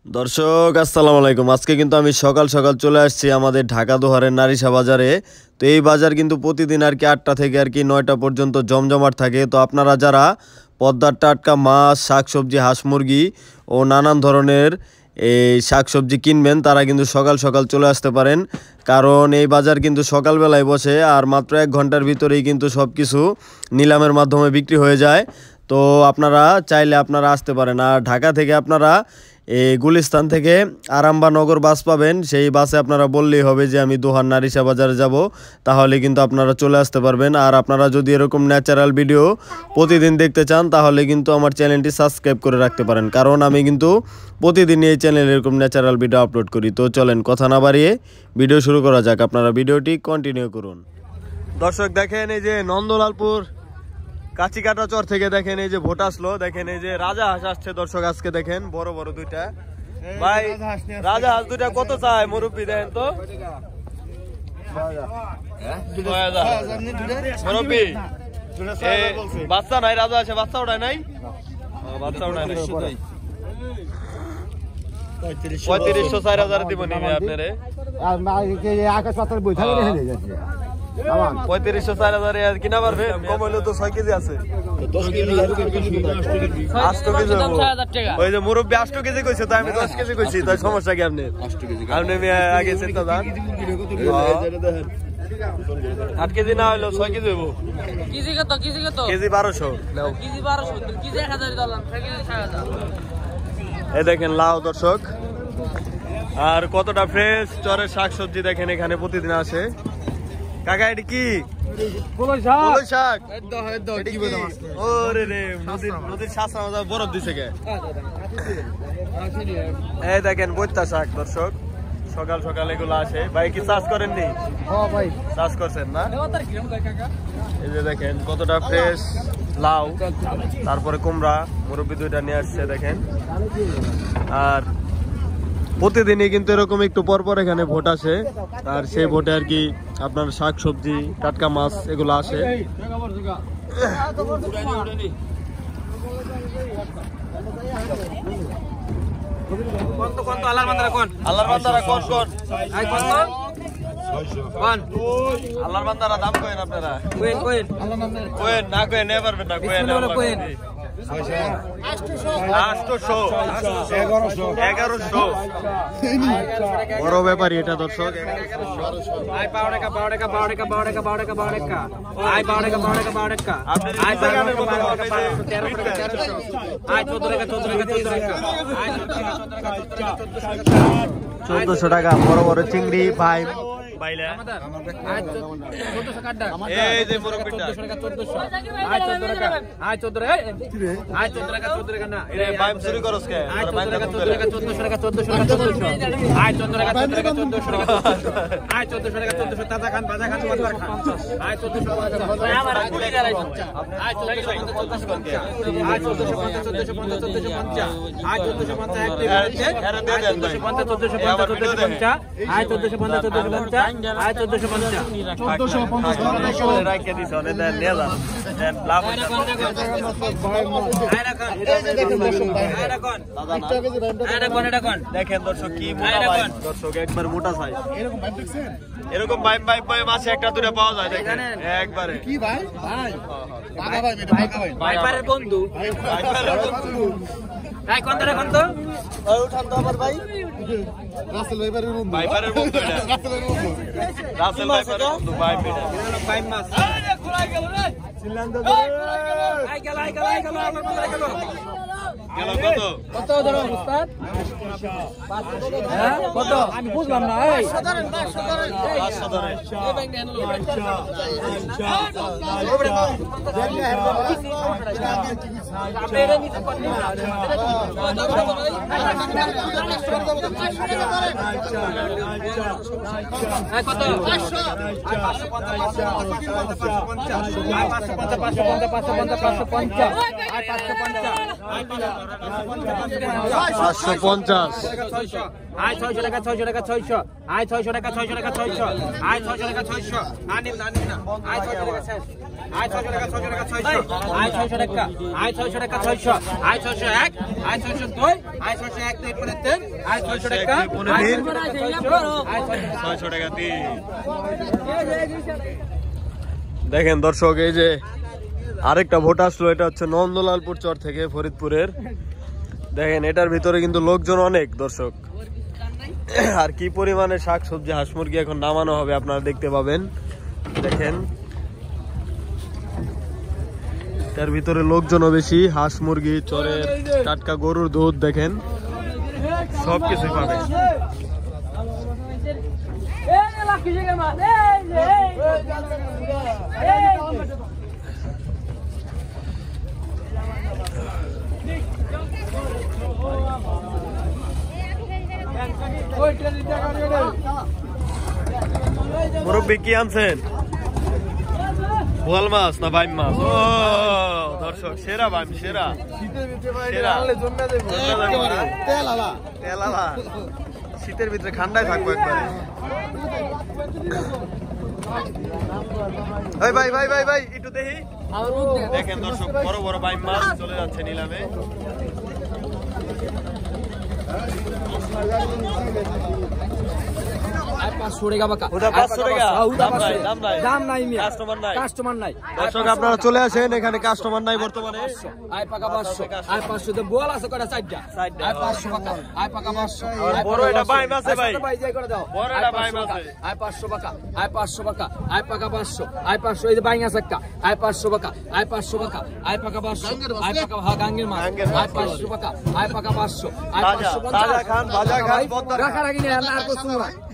দর্শক আসসালামু আলাইকুম। আজকে কিন্তু আমি সকাল সকাল চলে আসছি আমাদের ঢাকা দোহারের নারিশা বাজারে। তো এই বাজার কিন্তু প্রতিদিন আর কি 8টা থেকে আর কি 9টা পর্যন্ত জমজমাট থাকে। তো আপনারা যারা পদ্মার টাটকা মাছ, শাকসবজি, হাঁস মুরগি ও নানান ধরনের এই শাকসবজি কিনবেন তারা কিন্তু সকাল সকাল চলে আসতে পারেন, কারণ এই বাজার কিন্তু সকালবেলায় বসে আর মাত্র 1 ঘন্টার ভিতরেই কিন্তু সব কিছু নিলামের মাধ্যমে বিক্রি হয়ে যায়। তো আপনারা চাইলে আপনারা আসতে পারেন। আর ঢাকা থেকে আপনারা এই গুলিস্তান থেকে আরামবা নগর বাস পাবেন, সেই বাসে আপনারা বললেই হবে যে আমি দোহার নারিশা বাজারে যাব, তাহলে কিন্তু আপনারা চলে আসতে পারবেন। আর আপনারা যদি এরকম ন্যাচারাল ভিডিও প্রতিদিন দেখতে চান তাহলে কিন্তু আমার চ্যানেলটি সাবস্ক্রাইব করে রাখতে পারেন, কারণ আমি কিন্তু প্রতিদিন এই চ্যানেলে এরকম ন্যাচারাল ভিডিও আপলোড করি। তো চলেন কথা না বাড়িয়ে ভিডিও শুরু করা যাক, আপনারা ভিডিওটি কন্টিনিউ করুন। দর্শক দেখেন এই যে নন্দলালপুর কাচিকাটা চর থেকে দেখেন এই যে ভোট আসলো, দেখেন এই যে রাজা হাঁস আসছে দর্শক। আজকে দেখেন বড় বড় দুইটা ভাই রাজা হাঁস দুইটা কত চায় মুরব্বী দেখেন তো মুরব্বী। বাচ্চা নাই রাজা আছে, বাচ্চা ওঠায় নাই, বাচ্চা ওঠায় নাই। 3500 4000 দিব নিবে আপনারে। 3500 4000 কিনা পারবে? কম হইলে তো 6 কেজি আছে। 8 কেজি ওই যে মুরব্বী 8 কেজি কইছে, তাই আমি 10 কেজি কইছি। তাই সমস্যা কি আপনি? আপনি আগে চিন্তা যান। 8 কেজি না হইলো 6 কেজি হইব। কেজি কত? কেজি 1200 নাও। কেজি 1200 কেজি 1000 দিলাম, 6 কেজি 6000। এই দেখেন লাউ দর্শক, আর কতটা ফ্রেশ চরের শাকসবজি দেখেন এখানে প্রতিদিন আসে। কাকা এটা কি? কলই শাক। ওরে রে নদীর শাসা বরফ দিছে কে? এই দেখেন বৈত্যা শাক দর্শক, সকাল সকাল এগুলো আসে। ভাই কি চাষ করেননি? হ্যাঁ ভাই চাষ করছেন না? এই যে দেখেন কতটা ফ্রেশ লাউ, তারপরে কুমড়া মুরব্বি দুইটা নিয়ে আসছে দেখেন। আর প্রতিদিনই কিন্তু এরকম একটু পরপর এখানে ভোট আসে, আর সেই ভোটে আর কি আপনার শাক সবজি টাটকা মাছ এগুলো আসে। আল্লাহর বান্দারা দাম কইেন আপনারা, কইেন না কইেন নিয়ে পারবেন না, কইেন 1100 বড় ব্যাপারী এটা দর্শক। 1400 টাকা বড় বড় চিংড়ি ভাই। এই যে মুরব্বিটা 1400 টাকা। আয় 14 টাকা 14 টাকা না এ ভাই চুরি করছ কে? 14 টাকা 14 টাকা 1400 টাকা 1400 টাকা 1400। আয় 14 টাকা 14 টাকা 1400 টাকা। আয় 1400 টাকা 1400 টাকা খান বাজা খান বাজার খান। আয় 1400 টাকা আমার গুলি গালাই। আয় 1450 কোন কে? আয় 1450 1450 আয় 1450 একটি এর দে দেন ভাই 1450 1450। আয় 1450 1450 আয় 1450 রাখকে দিছ নে দেন নিয়ে যান দেন লাভ। আয় রাখুন দেখেন দর্শক কি মোটা ভাই দর্শক, একবার মোটা সাইজ। এরকম ভাই ভাই ভাই মাছে একটা দুটো পাওয়া যায় দেখেন একবারে। কি ভাই? ভাই বাবা ভাই মেটা বাবা ভাই ভাইপারের বন্ধু, ভাইপারের বন্ধু। ভাই কোন ধরে কোন তো ওই উঠান তো আমার ভাই রাসেল ভাইপারের বন্ধু, ভাইপারের বন্ধু এটা রাসেলের বন্ধু, রাসেল ভাইপারের বন্ধু ভাই মেটা ভাই মাছ। আরে খোলা গেল রে চিল্লান দে আই গেল আমার মনে গেল কত কত ধরো উস্তাদ? হ্যাঁ কত আমি বুঝলাম না। এই 500 ধরেন 500 ধরেন 500 ধরেন এই ব্যাংক হ্যান্ডেল আয় 600 টাকা 600 টাকা 600 আয় 600 টাকা 600 টাকা 600 আয় 600 টাকা 600 আনিম না আয় 600 টাকা শেষ আয় 600 টাকা 600 টাকা 600 আয় 600 টাকা আয় 600 টাকা 600 আয় 601 আয় 602 আয় 601 এরপরে 3 দেখেন দর্শক, এই যে আরেকটা ভোট আসলো, এটা হচ্ছে নন্দলালপুর চর থেকে ফরিদপুরের। দেখেন এটার ভিতরে কিন্তু লোকজন অনেক দর্শক, আর কি পরিমাণে শাকসবজি হাঁস মুরগি এখন নামানো হবে আপনারা দেখতে পাবেন। দেখেন এটার ভিতরে লোকজনও বেশি, হাঁস মুরগি, চরের টাটকা গরুর দুধ, দেখেন সবকিছু পাবেন। মুরব্বী কি আনছেন? বোয়াল মাছ না বাইম মাছ? ও দর্শক, সেরা বাইম, সেরা শীতের ভিতরে ঠান্ডায় থাকবো একবারে। ভাই ভাই ভাই ভাই একটু দেখি। দেখেন দর্শক, বড় বড় বাইম মাছ চলে যাচ্ছে নিলামে। আপনারা চলে আসেন, এখানে কাস্টমার নাই বর্তমানে।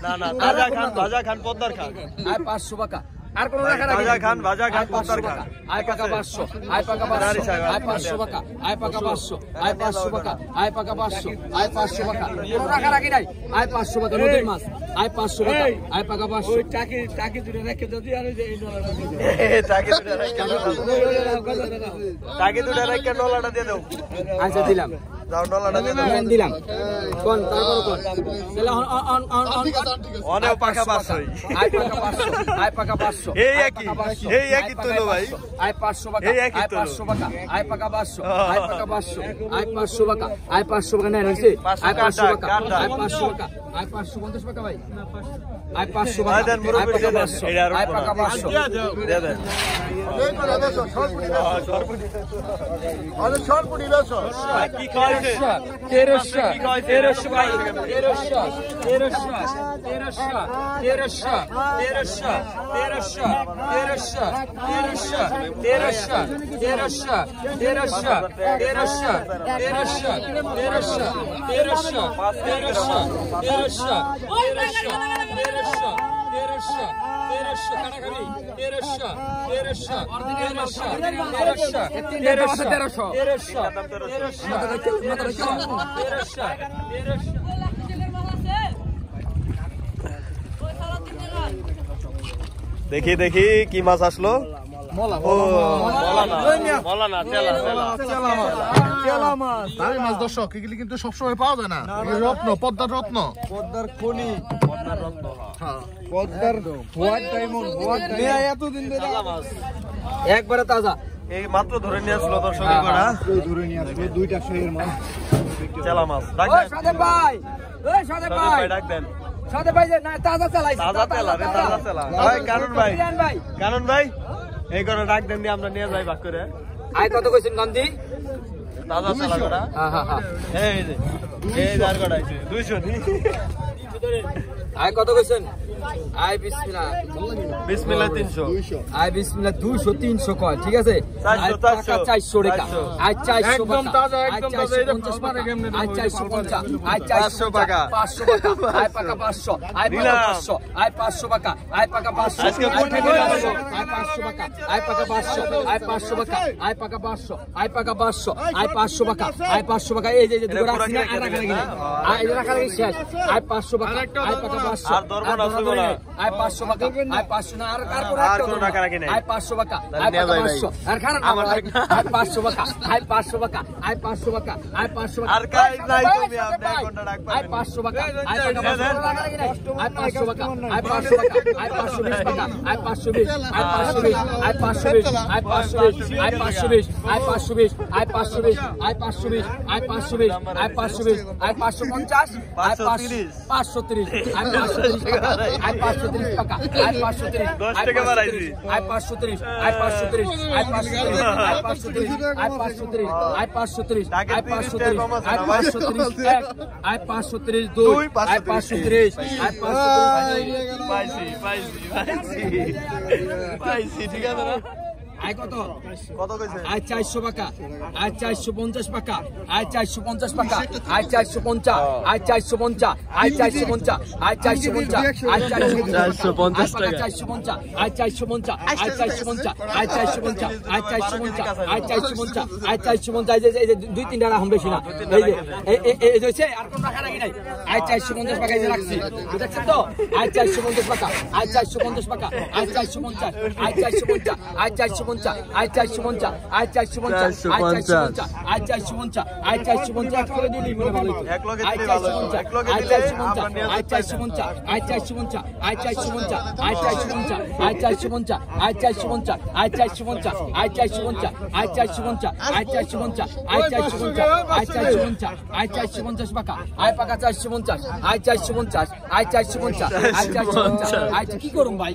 তাজা খান, ভাজা খান, পদ্মার খান, 500 টাকা। আর কোন ভাজা খান, ভাজা খান, পদ্মার খান। আয় পাকা 500, আয় পাকা 500, আয় 500 টাকা, আয় পাকা 500, আয় 500 টাকা, আয় পাকা 500, আয় 500 টাকা। কোনো টাকা রাখি নাই। আয় 500 টাকা নদীর মাছ, আয় 500 টাকা, আয় পাকা 500। টাকি দূরে রেখে যদি আর এই যে এই ডলারটা দিয়ে দাও। টাকি দূরে রেখে ডলারটা দিয়ে দাও। আচ্ছা দিলাম। যাও ডলারটা দিয়ে দাও। দিলাম। কোন তারপর কোন? তাহলে অনেক পাকা 500। আয় পাকা 500, আয় পাকা 500। এই একই তুলো ভাই। আয় 500 টাকা, আয় 500 টাকা, আয় পাকা 500, আয় পাকা 500, আয় 500 টাকা, আয় 500 টাকা নেন হইছে। আয় 500 টাকা, আয় 500 টাকা, আয় 550 টাকা ভাই। আয় 500 টাকা, আয় পাকা 500, আয় পাকা 500 দিয়ে দেন। সরপুরি বেশো কি খাইছে? 1300 ভাই, 1300 দেখি দেখি কি মাছ আসলো। মাছ দর্শক এগুলি কিন্তু সবসময় পাওয়া যায় না। রত্ন, পদ্মার রত্ন, পদ্মার খনি, পদ্মার রত্ন, পদ্মার হোয়াইট ডায়মন্ড, এতদিন ধরে একবারে তাজা। এই মাত্র ধরে নিয়ে আসলো দর্শক, ধরে নিয়ে আসবে 2টা শোয়ের মাছ, চেলা মাছ। ওই সাদেক ভাই, ওই সাদেক ভাই ডাক দেন। সাদেক ভাই যে না তাজা চালাইছে, তাজা তেলা রে, তাজা তেলা ভাই। কারণ ভাই, কারণ ভাই এই করে ডাক দেন দিয়ে আমরা নিয়ে যাই ভাগ করে। আয় কত কইছেন গান্ধী? তাজা তেলা করা। এই যে এই যার কটা আইছে 200 নি। আয় কত কইছেন? আয় বিসমিল্লাহ, বিসমিল্লাহ 300, আয় বিসমিল্লাহ 200 300 কয়, ঠিক আছে। 400 400 টাকা, আয় 400 একদম তাজা, একদম তাজা। এটা 50 টাকা কেমনে? আয় 450, আয় 500 টাকা, 500 টাকা, আয় পাকা 500, আয় পাকা 500, আয় 500 টাকা, আয় পাকা 500, আজকে আয় 500 টাকা, আয় পাকা 500, আয় 500 টাকা, আয় পাকা 500, আয় পাকা 500, আয় 500 টাকা, আয় 500 টাকা। এই যে দুটো রাখছি না, আর রাখা লাগি না, আয় রাখা লাগি শেষ। আয় 500 টাকা, আয় পাকা 500, আর দরবার আছে ভাই। না। আয় 500 টাকা আয় 500 না আর কোনো টাকা রাখি নাই আয় 500 টাকা আয় 500 আর খারাপ আমার আয় 500 টাকা আয় 500 টাকা আয় 500 টাকা আয় 500 টাকা আর কাজ নাই তুমি আপনি কোনটা রাখবেন আয় 500 টাকা আয় টাকা 500 টাকা রাখি নাই আয় 500 টাকা আয় 500 টাকা আয় 520 টাকা আয় 520 আয় 520 আয় 520 আয় 520 আয় 520 আয় 520 আয় 520 আয় 520 আয় 520 আয় 520 আয় 550 আয় 530 আয় 530 টাকা আয় 530 টাকা আয় 530 10 টাকা বাড়াইছি আয় 530 আয় 530 আয় 530 আয় 530 আয় 530 আয় 530 আয় 530 আয় 530 এক আয় 530 দুই আয় 530 আয় 530 পাইছি ঠিক আছে না আয় কত কত কইছে আয় 400 টাকা আয় 450 টাকা আয় 450 টাকা আয় 450 আয় 450 আয় 450 আয় 450 আয় 450 টাকা 450 আয় 450 আয় 450 আয় 450 আয় 450 আয় 450 আয় 450 এই যে দুই তিনটা রাখুন বেশি না এই যে আর কোন টাকা রাখি নাই আয় 450 টাকা এই যে রাখছি দেখছেন তো আয় 450 টাকা আয় 450 টাকা আয় 450 আয় 450 আয় 450 আয় 450 আয় 450 আয় 450 আয় 450 এক করে দিলি মনে ভালো এক লগে দিলে ভালো এক লগে দিলে আয় 450 আয় 450 আয় 450 আয় 450 আয় 450 আয় 450 আয় 450 আয় 450 আয় 450 আয় 450 আয় 450 আয় 450 আয় 450 টাকা আয় পাকা 450 আয় 450 আয় 450 আয় 450 আয় কি করুম ভাই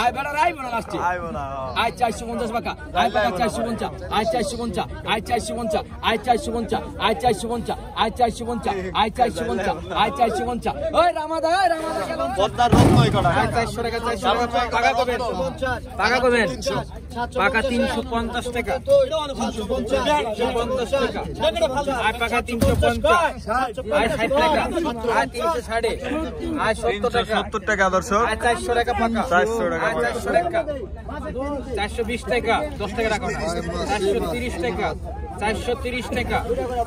আয় বেড়া রাই বেড়া আসছে আইবো না আয় 450 টাকা আয় পাকা 450 আয় 450 আয় 450 আয় 450 আয় 450 আয় 450 আয় 450 আয় 450 ওই রামাদা কেন পদ্মার রত্ন এই কটা আয় 400 টাকা 400 টাকা পাকা করবেন পাকা 350 টাকা 350 টাকা আয় পাকা 350 আয় 60 টাকা আয় 360 আয় 70 টাকা 70 টাকা দর্শক আয় 400 টাকা পাকা 400 টাকা 400 টাকা 420 টাকা 10 টাকা রাখো 430 টাকা 430 টাকা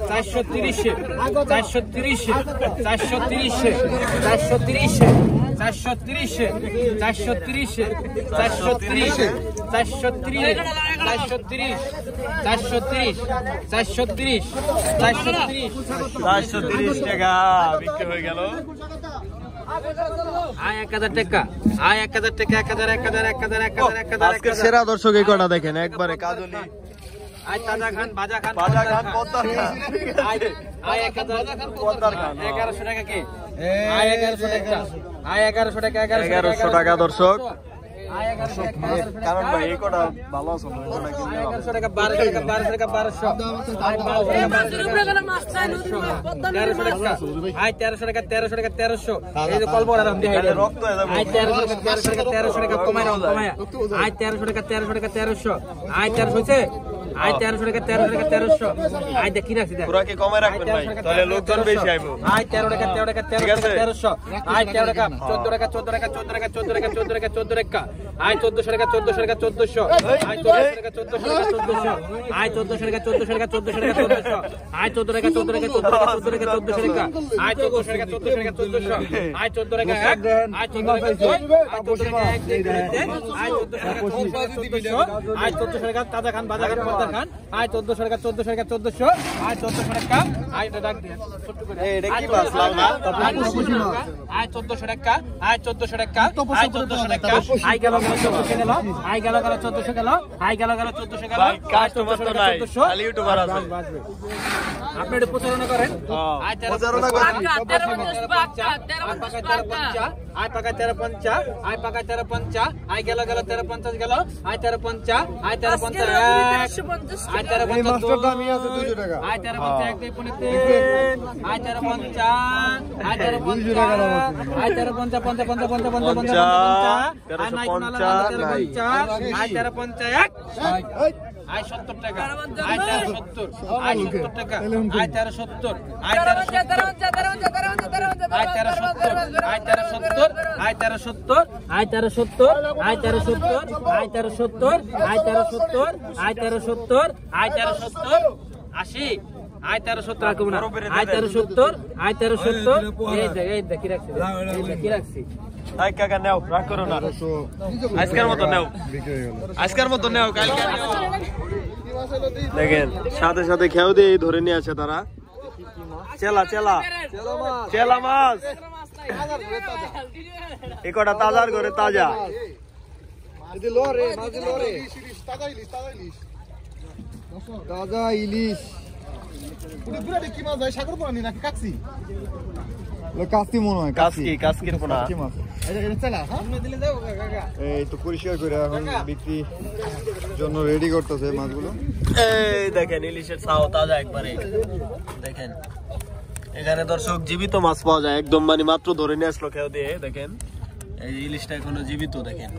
430 430 430 430 430 430 430 430 430 টাকা বিক্রি হয়ে গেল আয় 1000 টাকা আয় 1000 টাকা 1000 আজকে সেরা দর্শক এই কটা দেখেন একবারে কাজলি আয় তাজা খান বাজা খান পদ্মার খান আয় 1000 পদ্মার খান 1100 টাকা কে আয় 1100 টাকা আয় 1100 টাকা 1100 টাকা দর্শক আয় 1100 টাকা কারণ ভাই এই কটা ভালো আছে না এটা কিনলে 1100 টাকা 1200 টাকা 1200 আয় 1300 টাকা 1300 এই যে কলবরা রাম দেখাই রক্ত হয়ে যাবে আয় 1300 টাকা কমায় নাও কমায় আয় 1300 টাকা 1300 আয় 1300 হইছে আয় 1300 টাকা 1300 আয় দেখি রাখছি দেখ পুরা কি কমে রাখবেন ভাই তাহলে লোকজন বেশি আইবো আয় 13 টাকা 1300 আয় 13 টাকা 14 টাকা 14 টাকা 14 টাকা 14 টাকা 14 টাকা 14 টাকা আয় 1400 টাকা 1400 টাকা 1400 আয় 1400 টাকা 1400 আয় 1400 টাকা 1400 টাকা 1400 টাকা 1400 আয় 14 টাকা 14 টাকা 14 টাকা 14 টাকা 1400 টাকা আয় 1400 টাকা 1400 টাকা 1400 আয় 14 টাকা 1 আয় 14 টাকা 2 আয় 14 টাকা 1 আয় 14 টাকা 1400 আয় 1400 টাকা তাজা খান বাজা খান পদ্মা খান আয় 1400 টাকা 1400 টাকা 1400 আয় 1400 টাকা আয় ডাক দিয়ে ছোট করে এটা কি বাস লাল না আয় 1400 টাকা আয় 1400 টাকা আয় 1400 টাকা আয় গেল 1400 গেল আয় গেল 1400 গেল আয় গেল 1400 গেল ভাই কাস্টমার তো নাই খালি ইউটিউবার আছে আপনি এটা প্রচারণা করেন আয় প্রচারণা করেন আয় পাকা 1350 আয় পাকা 1350 আয় গেল 1350 গেল আয় 1350 আয় 1350 আয় 1350 মাস্টার দামি আছে 200 টাকা আয় 1350 এক দুই পনেতে আয় 1350 আয় 1350 আয় 1350 50 50 50 50 50 আয় 1350 আয় 1350 এক আয় 70 টাকা আয় 1370 আয় 70 টাকা আয় 1370 আয় 1370 আয় 1370 আয় 1370 আয় 1370 আয় 1370 আয় 1370 আয় 1370 আয় 1370 আয় 1370 আয় 1370 80 আয় 1370 রাখবো না আয় 1370 আয় 1370 এই দেখ কি রাখছি কি রাখছি আই কাকা নাও রাগ করো না আজকের মতো নাও আজকের মতো নাও কালকে দেখেন সাথে সাথে খেও দিয়ে ধরে নিয়ে আছে তারা চেলা চেলা চেলা মাছ এই কটা তাজার করে তাজা তাজা ইলিশ কি মাছ ভাই সাগর পানি নাকি কাকসি কাস্তি মনে হয় কাস্কির পোনা মাছ এই তো পরিষ্কার করে এখন বিক্রি জন্য রেডি করতেছে মাছগুলো। এই দেখেন ইলিশের ছাও তাজা একবারে দেখেন এখানে দর্শক জীবিত মাছ পাওয়া যায় একদম মানে মাত্র ধরে নিয়ে আসলো খেও দিয়ে দেখেন এই ইলিশটা এখনো জীবিত দেখেন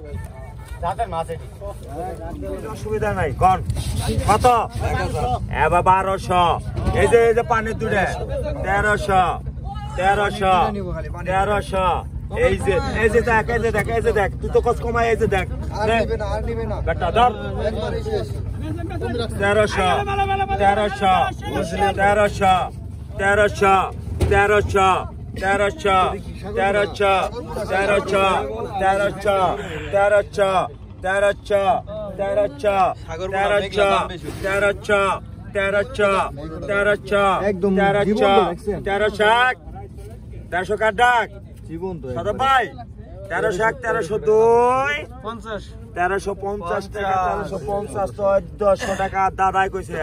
অসুবিধা নাই কোন কত এবার 1200 এই যে পানির দুধে 1300 এই যে দেখ তুই তো কষ্ট কমাই এই যে দেখ বেটা ধর 1300 কার ডাক সদা ভাই 1302 1350 টাকা 1350 1400 টাকা দাদাই কইছে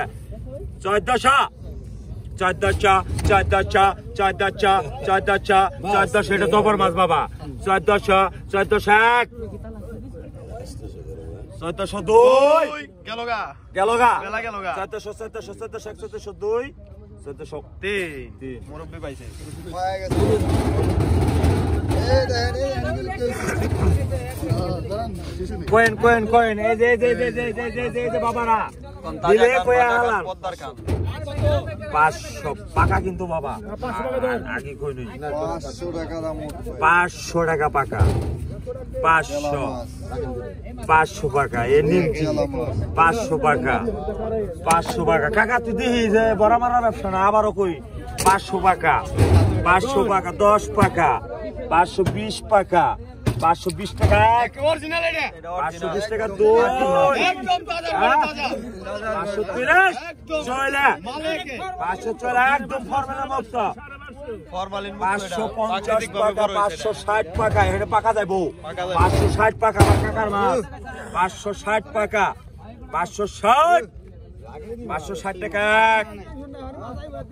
1400 এটা দবর মাছ বাবা 1402 গেলগা 1402 মুরব্বি পাইছে কোয়েন এই যে বাবারা দিলে কয়া হালান 500 পাকা কিন্তু বাবা আগে কই নই 500 টাকা দাম 500 টাকা পাকা 500 টাকা এ নিমকি 500 টাকা কাকা তুই দিহি যে বড় মারা ব্যবসা না আবারও কই 500 টাকা 10 টাকা 520 টাকা 520 টাকা অরিজিনাল এটা 520 টাকা দুই একদম তাজা 530 চলে 540 একদম ফরমাল মুক্ত ফরমালিন 550 টাকা 560 টাকা এটা পাকা যাইবো 560 টাকা কাকার মাছ 560 টাকা 560 টাকা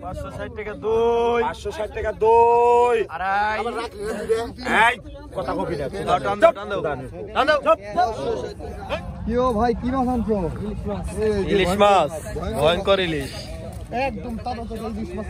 560 টাকা দুই 560 টাকা দুই আড়াই এই কথা কবি না টান দাও কি ও ভাই কি মাছ আনছো ইলিশ মাছ ভয়ঙ্কর ইলিশ একদম তাজা ইলিশ মাছ